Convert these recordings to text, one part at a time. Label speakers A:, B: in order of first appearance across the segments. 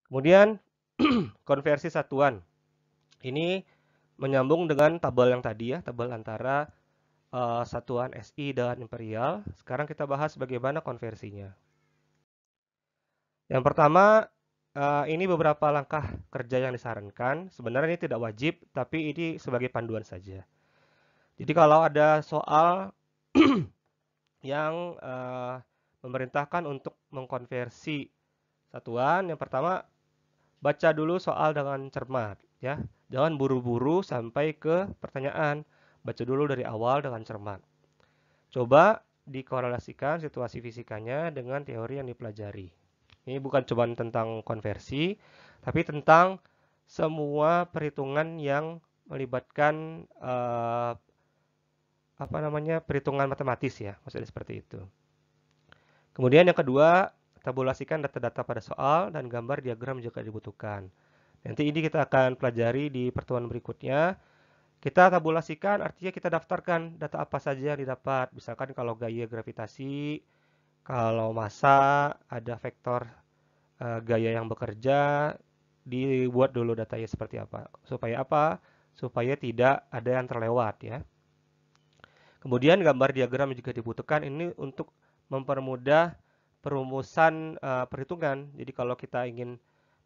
A: Kemudian konversi satuan. Ini menyambung dengan tabel yang tadi ya, tabel antara satuan SI dan imperial. Sekarang kita bahas bagaimana konversinya. Yang pertama, ini beberapa langkah kerja yang disarankan. Sebenarnya ini tidak wajib, tapi ini sebagai panduan saja. Jadi kalau ada soal yang memerintahkan untuk mengkonversi satuan, yang pertama baca dulu soal dengan cermat, ya. Jangan buru-buru sampai ke pertanyaan. Baca dulu dari awal dengan cermat. Coba dikorelasikan situasi fisikanya dengan teori yang dipelajari. Ini bukan cuma tentang konversi, tapi tentang semua perhitungan yang melibatkan perhitungan matematis ya, maksudnya seperti itu. Kemudian yang kedua, tabulasikan data-data pada soal dan gambar diagram jika dibutuhkan. Nanti ini kita akan pelajari di pertemuan berikutnya. Kita tabulasikan artinya kita daftarkan data apa saja yang didapat. Misalkan kalau gaya gravitasi, kalau massa, ada vektor gaya yang bekerja, dibuat dulu datanya seperti apa. Supaya apa? Supaya tidak ada yang terlewat ya. Kemudian gambar diagram jika dibutuhkan ini untuk mempermudah perumusan perhitungan. Jadi kalau kita ingin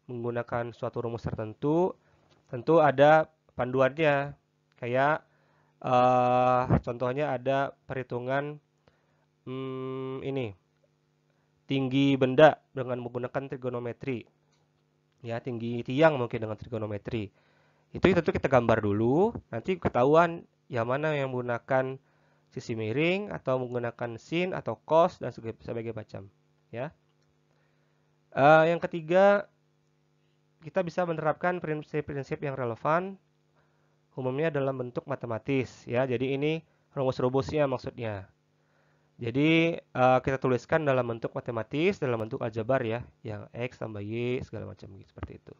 A: menggunakan suatu rumus tertentu, tentu ada panduannya. Kayak contohnya ada perhitungan ini tinggi benda dengan menggunakan trigonometri. Ya, tinggi tiang mungkin dengan trigonometri. Itu tentu kita gambar dulu, nanti ketahuan yang mana yang menggunakan sisi miring atau menggunakan sin atau cos dan sebagainya macam. Ya. Yang ketiga, kita bisa menerapkan prinsip-prinsip yang relevan, umumnya dalam bentuk matematis. Ya, jadi ini rumus-rumusnya maksudnya. Jadi kita tuliskan dalam bentuk matematis, dalam bentuk aljabar ya, yang x tambah y segala macam seperti itu.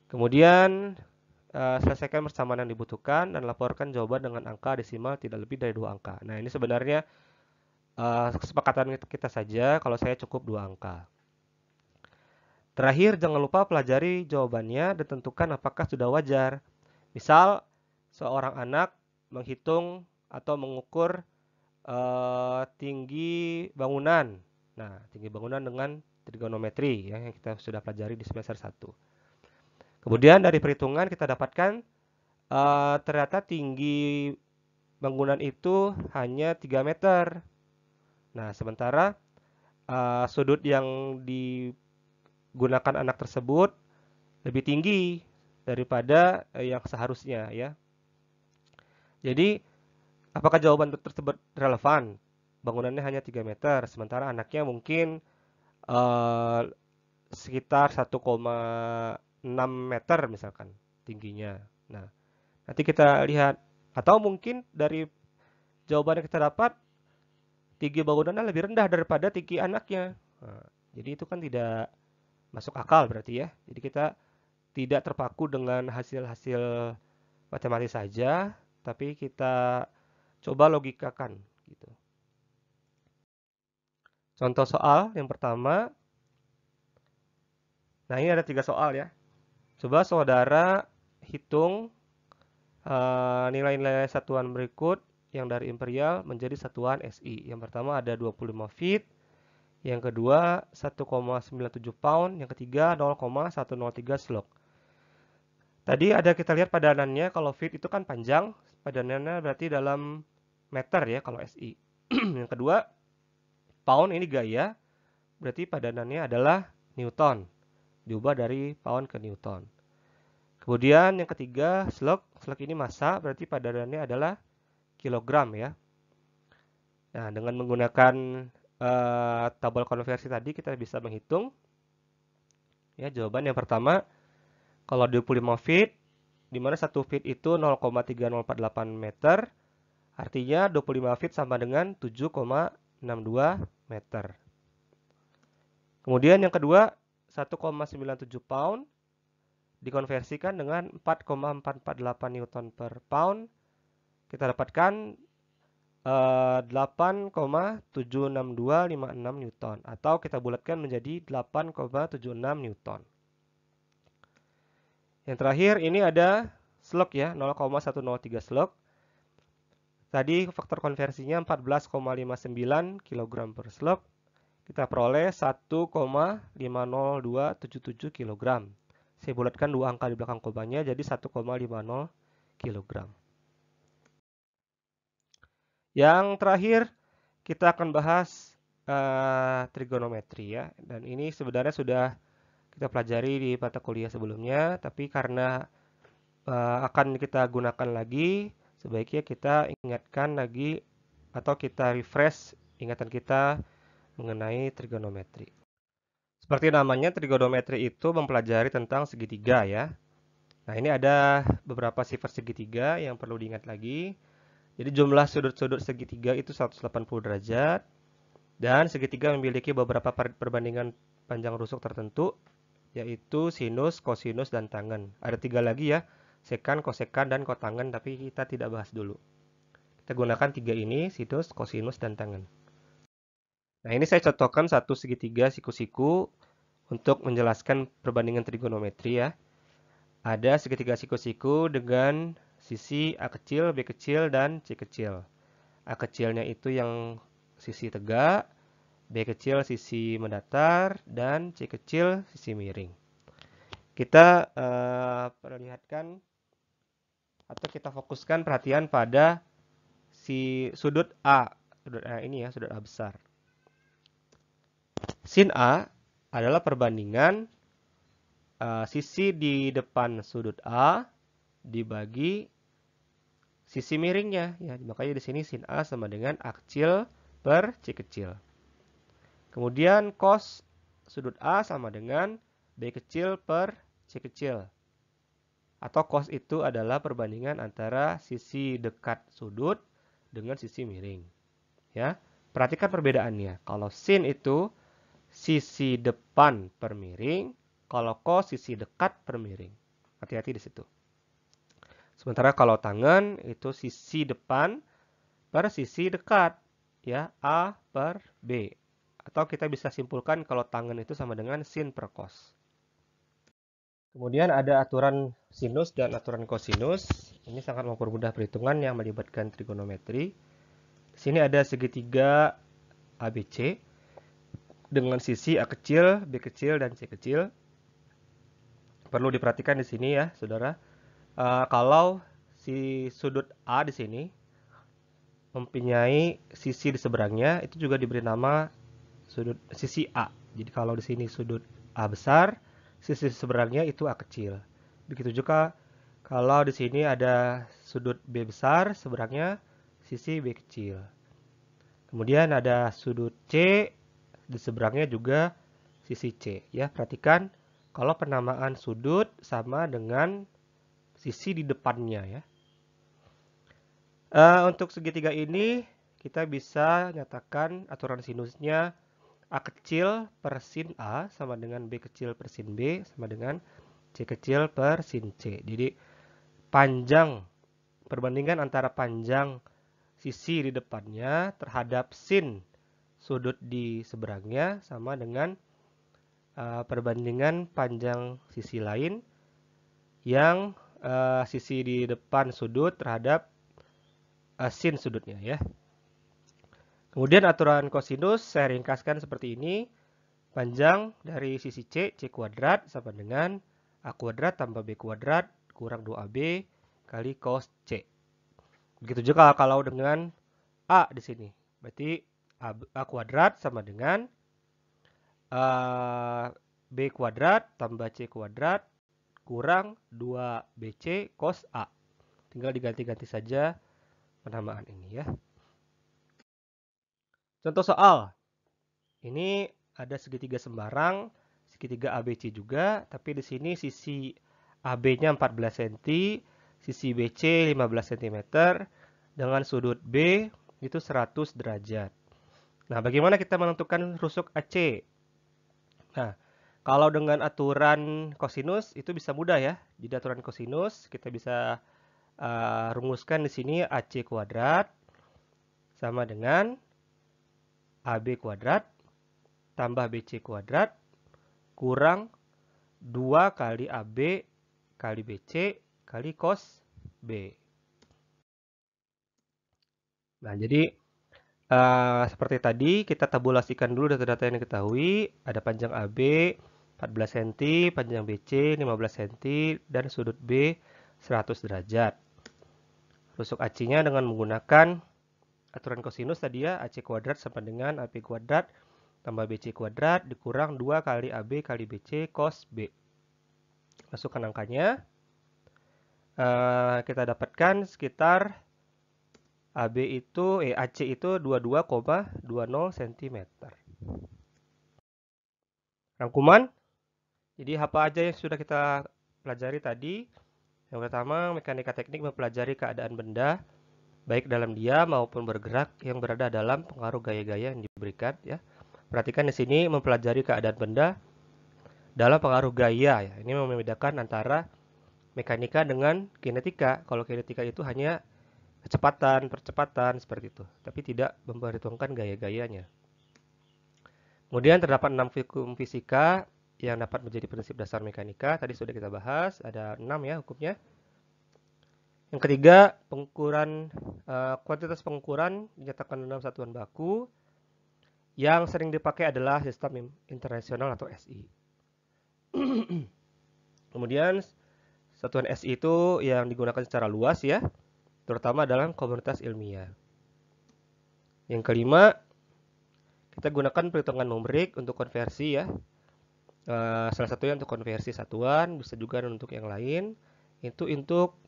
A: Kemudian selesaikan persamaan yang dibutuhkan dan laporkan jawaban dengan angka desimal tidak lebih dari 2 angka. Nah, ini sebenarnya kesepakatan kita saja, kalau saya cukup 2 angka. Terakhir, jangan lupa pelajari jawabannya dan tentukan apakah sudah wajar. Misal, seorang anak menghitung atau mengukur tinggi bangunan. Nah, tinggi bangunan dengan trigonometri ya, yang kita sudah pelajari di semester 1. Kemudian dari perhitungan kita dapatkan ternyata tinggi bangunan itu hanya 3 meter. Nah, sementara sudut yang digunakan anak tersebut lebih tinggi daripada yang seharusnya ya. Jadi, apakah jawaban tersebut relevan? Bangunannya hanya 3 meter, sementara anaknya mungkin sekitar 1,6 meter misalkan tingginya. Nah, nanti kita lihat. Atau mungkin dari jawaban yang kita dapat, tinggi bangunannya lebih rendah daripada tinggi anaknya. Nah, jadi itu kan tidak masuk akal berarti ya. Jadi kita tidak terpaku dengan hasil-hasil matematis saja, tapi kita coba logikakan gitu. Contoh soal yang pertama. Nah, ini ada 3 soal ya. Coba saudara hitung nilai-nilai satuan berikut yang dari imperial menjadi satuan SI. Yang pertama ada 25 feet, yang kedua 1,97 pound, yang ketiga 0,103 slug. Tadi ada kita lihat padanannya, kalau feet itu kan panjang, padanannya berarti dalam meter ya kalau SI. Yang kedua, pound ini gaya, berarti padanannya adalah newton, diubah dari pound ke newton. Kemudian yang ketiga, slug ini massa, berarti padanannya adalah kilogram ya. Nah, dengan menggunakan tabel konversi tadi kita bisa menghitung. Ya, jawaban yang pertama, kalau 25 feet, di mana 1 feet itu 0,3048 meter, artinya 25 feet sama dengan 7,62 meter. Kemudian yang kedua, 1,97 pound dikonversikan dengan 4,448 newton per pound. Kita dapatkan 8,76256 newton atau kita bulatkan menjadi 8,76 newton. Yang terakhir ini ada slug ya, 0,103 slug. Tadi faktor konversinya 14,59 kg per slug. Kita peroleh 1,50277 kg. Saya bulatkan dua angka di belakang komanya jadi 1,50 kg. Yang terakhir kita akan bahas trigonometri ya. Dan ini sebenarnya sudah kita pelajari di mata kuliah sebelumnya, tapi karena akan kita gunakan lagi, sebaiknya kita ingatkan lagi atau kita refresh ingatan kita mengenai trigonometri. Seperti namanya, trigonometri itu mempelajari tentang segitiga ya. Nah, ini ada beberapa sifat segitiga yang perlu diingat lagi. Jadi jumlah sudut-sudut segitiga itu 180 derajat dan segitiga memiliki beberapa perbandingan panjang rusuk tertentu, yaitu sinus, kosinus, dan tangen. Ada 3 lagi ya, sekan, kosekan, dan kotangen, tapi kita tidak bahas dulu. Kita gunakan 3 ini, sinus, kosinus, dan tangen. Nah, ini saya contohkan satu segitiga siku-siku untuk menjelaskan perbandingan trigonometri ya. Ada segitiga siku-siku dengan sisi A kecil, B kecil, dan C kecil. A kecilnya itu yang sisi tegak, B kecil sisi mendatar, dan C kecil sisi miring. Kita perlihatkan atau kita fokuskan perhatian pada si sudut A ini ya, sudut A besar. Sin A adalah perbandingan sisi di depan sudut A dibagi sisi miringnya ya. Makanya di sini sin A sama dengan A kecil per C kecil. Kemudian cos sudut A sama dengan B kecil per C kecil. Atau cos itu adalah perbandingan antara sisi dekat sudut dengan sisi miring. Ya. Perhatikan perbedaannya. Kalau sin itu sisi depan per miring, kalau cos sisi dekat per miring. Hati-hati di situ. Sementara kalau tangen itu sisi depan per sisi dekat, ya, A per B. Atau kita bisa simpulkan kalau tangen itu sama dengan sin per cos. Kemudian ada aturan sinus dan aturan kosinus. Ini sangat mempermudah perhitungan yang melibatkan trigonometri. Di sini ada segitiga ABC dengan sisi A kecil, B kecil, dan C kecil. Perlu diperhatikan di sini ya, saudara. Kalau si sudut A di sini mempunyai sisi di seberangnya, itu juga diberi nama sisi A. Jadi kalau di sini sudut A besar, sisi seberangnya itu A kecil. Begitu juga kalau di sini ada sudut B besar, seberangnya sisi B kecil. Kemudian ada sudut C, di seberangnya juga sisi C. Ya, perhatikan kalau penamaan sudut sama dengan sisi di depannya ya. Untuk segitiga ini kita bisa nyatakan aturan sinusnya A kecil per sin A sama dengan B kecil per sin B sama dengan C kecil per sin C. Jadi panjang perbandingan antara panjang sisi di depannya terhadap sin sudut di seberangnya sama dengan perbandingan panjang sisi lain yang sisi di depan sudut terhadap sin sudutnya ya. Kemudian aturan kosinus saya ringkaskan seperti ini. Panjang dari sisi C, C kuadrat sama dengan A kuadrat tambah B kuadrat kurang 2AB kali cos C. Begitu juga kalau dengan A di sini. Berarti A kuadrat sama dengan B kuadrat tambah C kuadrat kurang 2BC cos A. Tinggal diganti-ganti saja penamaan ini ya. Contoh soal. Ini ada segitiga sembarang, segitiga ABC juga, tapi di sini sisi AB-nya 14 cm, sisi BC 15 cm, dengan sudut B itu 100 derajat. Nah, bagaimana kita menentukan rusuk AC? Nah, kalau dengan aturan kosinus itu bisa mudah ya. Jadi aturan kosinus kita bisa rumuskan di sini AC kuadrat sama dengan AB kuadrat tambah BC kuadrat kurang 2 kali AB kali BC kali cos B. Nah, jadi seperti tadi, kita tabulasikan dulu data-data yang diketahui. Ada panjang AB 14 cm, panjang BC 15 cm, dan sudut B 100 derajat. Rusuk AC-nya dengan menggunakan aturan kosinus tadi ya, AC kuadrat sama dengan AP kuadrat tambah BC kuadrat dikurang 2 kali AB kali BC cos B. Masukkan angkanya. Kita dapatkan sekitar AC itu 22,20 cm. Rangkuman. Jadi apa aja yang sudah kita pelajari tadi? Yang pertama, mekanika teknik mempelajari keadaan benda baik dalam diam maupun bergerak yang berada dalam pengaruh gaya-gaya yang diberikan ya. Perhatikan di sini mempelajari keadaan benda dalam pengaruh gaya ya. Ini membedakan antara mekanika dengan kinetika. Kalau kinetika itu hanya kecepatan, percepatan seperti itu, tapi tidak memperhitungkan gaya-gayanya. Kemudian terdapat 6 hukum fisika yang dapat menjadi prinsip dasar mekanika. Tadi sudah kita bahas, ada 6 ya hukumnya. Yang ketiga, kuantitas pengukuran dinyatakan dalam satuan baku. Yang sering dipakai adalah sistem internasional atau SI. Kemudian satuan SI itu yang digunakan secara luas ya, terutama dalam komunitas ilmiah. Yang kelima, kita gunakan perhitungan numerik untuk konversi ya. Salah satunya untuk konversi satuan, bisa juga untuk yang lain. Itu untuk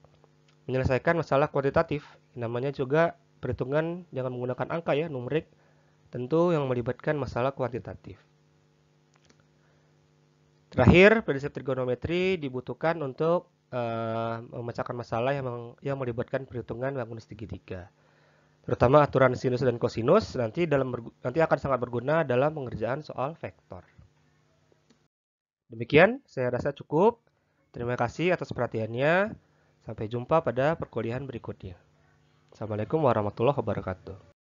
A: menyelesaikan masalah kuantitatif. Namanya juga perhitungan dengan menggunakan angka ya, numerik. Tentu yang melibatkan masalah kuantitatif. Terakhir, prinsip trigonometri dibutuhkan untuk memecahkan masalah yang melibatkan perhitungan bangun segitiga. Terutama aturan sinus dan kosinus nanti akan sangat berguna dalam pengerjaan soal vektor. Demikian, saya rasa cukup. Terima kasih atas perhatiannya. Sampai jumpa pada perkuliahan berikutnya. Assalamualaikum warahmatullahi wabarakatuh.